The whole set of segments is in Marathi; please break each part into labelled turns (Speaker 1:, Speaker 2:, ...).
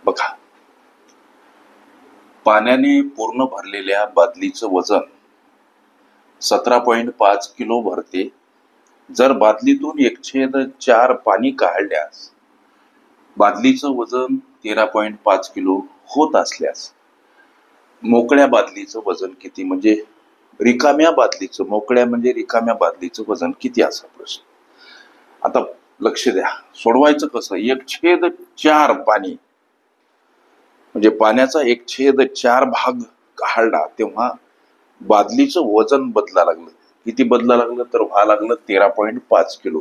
Speaker 1: बघा, पाण्याने पूर्ण भरलेल्या बादलीचं वजन 17.5 किलो भरते. जर बादलीतून 1/4 पाणी काढल्यास बादलीचं वजन 13.5 किलो होत असल्यास मोकळ्या बादलीचं वजन किती, म्हणजे रिकाम्या बादलीचं, मोकळ्या म्हणजे रिकाम्या बादलीचं वजन किती असा प्रश्न. आता लक्ष द्या, सोडवायचं कसं. 1/4 पाणी म्हणजे पाण्याचा 1/4 भाग काढला तेव्हा बादलीचं वजन बदला लागलं. किती बदला लागलं तर व्हायला लागलं 13.5 किलो.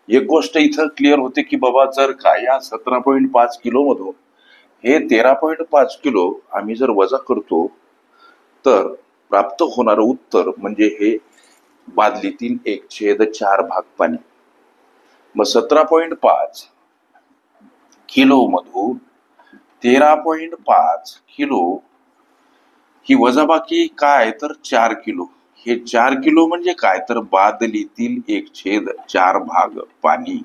Speaker 1: एक गोष्ट इथं क्लिअर होते की बाबा, जर का या 17.5 किलो मधून हे 13.5 किलो आम्ही जर वजा करतो तर प्राप्त होणारं उत्तर म्हणजे हे बादलीतील 1/4 भाग पाणी. मग 17.5 किलो मधून 13.5 किलो ही वजाबाकी काय तर 4 किलो. हे 4 किलो म्हणजे काय तर बादलीतील 1/4 भाग पाणी.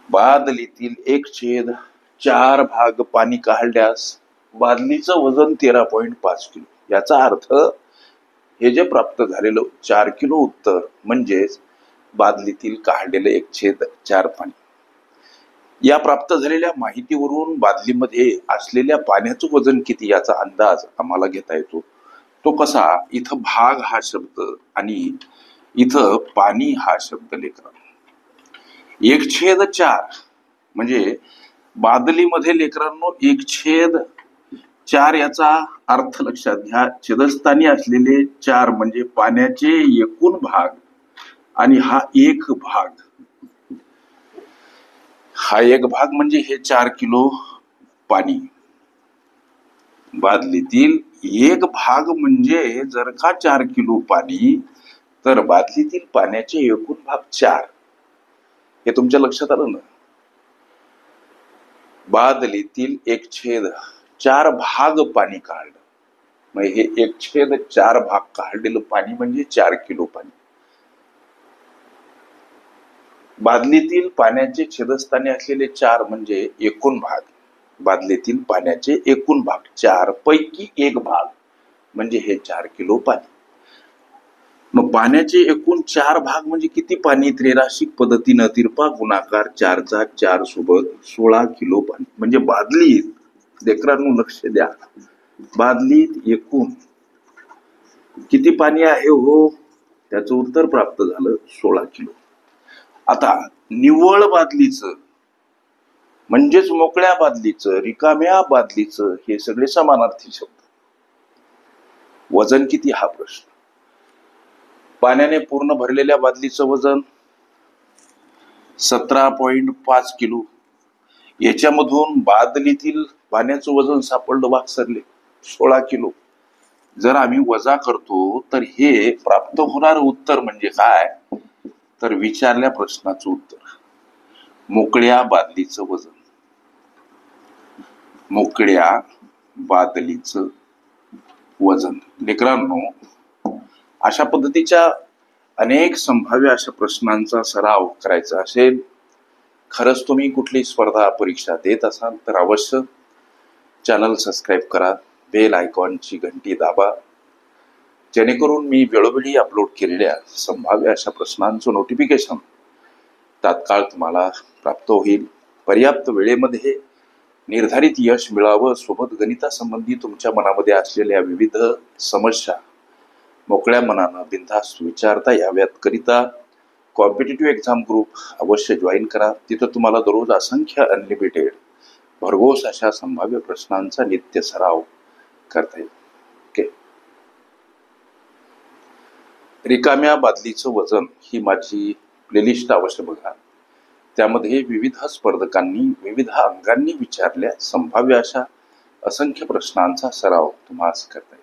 Speaker 1: बादलीतील 1/4 भाग पाणी काढल्यास बादलीचं वजन 13.5 किलो. याचा अर्थ हे जे प्राप्त झालेलं 4 किलो उत्तर म्हणजेच बादलीतील काढलेलं 1/4 पाणी. या प्राप्त झालेल्या माहितीवरून बादलीमध्ये असलेल्या पाण्याचं वजन किती याचा अंदाज आम्हाला घेता येतो. तो कसा, इथं भाग हा शब्द आणि इथं पाणी हा शब्द लेकरा. 1/4 म्हणजे बादलीमध्ये लेकरांनो 1/4 याचा अर्थ लक्षात घ्या. छेदस्थानी असलेले 4 म्हणजे पाण्याचे एकूण भाग आणि हा एक भाग. हा एक भाग म्हणजे हे 4 किलो पाणी. बादलीतील एक भाग म्हणजे जर का 4 किलो पाणी तर बादलीतील पाण्याचे एकूण भाग 4. हे तुमच्या लक्षात आलं ना. बादलीतील 1/4 भाग पाणी काढलं, मग हे 1/4 भाग काढलेलं पाणी म्हणजे 4 किलो पाणी. बादलीतील पाण्याचे छेदस्थानी असलेले 4 म्हणजे एकूण भाग. बादलीतील पाण्याचे एकूण भाग 4 पैकी एक भाग म्हणजे हे 4 किलो पाणी. मग पाण्याचे एकूण 4 भाग म्हणजे किती पाणी. त्रैराशिक पद्धतीनं तिरपा गुणाकार 4चा 4 सोबत 16 किलो पाणी. म्हणजे बादलीत, लेकरांनो लक्ष द्या, बादलीत एकूण किती पाणी आहे हो, त्याचं उत्तर प्राप्त झालं 16 किलो. आता निव्वळ बादलीचं म्हणजेच मोकळ्या बादलीचं, रिकाम्या बादलीचं हे सगळे समानार्थी शब्द. वजन किती हा प्रश्न. पाण्याने पूर्ण भरलेल्या बादलीचं वजन 17.5 किलो. याच्यामधून बादलीतील पाण्याचं वजन सापडलं वाकसरले 16 किलो. जर आम्ही वजा करतो तर हे प्राप्त होणार उत्तर म्हणजे काय तर विचारल्या प्रश्नाचं उत्तर. मोकळ्या बादलीचं वजन. मोकळ्या बादलीचं वजन. लेकरांनो, अशा पद्धतीच्या अनेक संभाव्य अशा प्रश्नांचा सराव करायचा असेल, खरंच तुम्ही कुठली स्पर्धा परीक्षा देत असाल तर अवश्य चॅनल सबस्क्राईब करा, बेल आयकॉनची घंटी दाबा, जेणेकरून मी वेळोवेळी अपलोड केलेल्या संभाव्य अशा प्रश्नांचं नोटिफिकेशन तात्काळ तुम्हाला प्राप्त होईल. पर्याप्त वेळेमध्ये निर्धारित यश मिळावं, सोबत गणितासंबंधी तुमच्या मनामध्ये असलेल्या विविध समस्या मोकळ्या मनानं बिनधास्त विचारता याव्यात करिता कॉम्पिटिटिव्ह एक्झाम ग्रुप अवश्य जॉईन करा. तिथं तुम्हाला दररोज असंख्य अनलिमिटेड भरघोस अशा संभाव्य प्रश्नांचा नित्य सराव करता येईल. ओके. रिकाम्या बादलीचं वजन ही माझी प्लेलिस्ट अवश्य बघा. त्यामध्ये विविध स्पर्धकांनी विविध अंगांनी विचारल्या संभाव्य अशा असंख्य प्रश्नांचा सराव तुम्हाला करता येईल.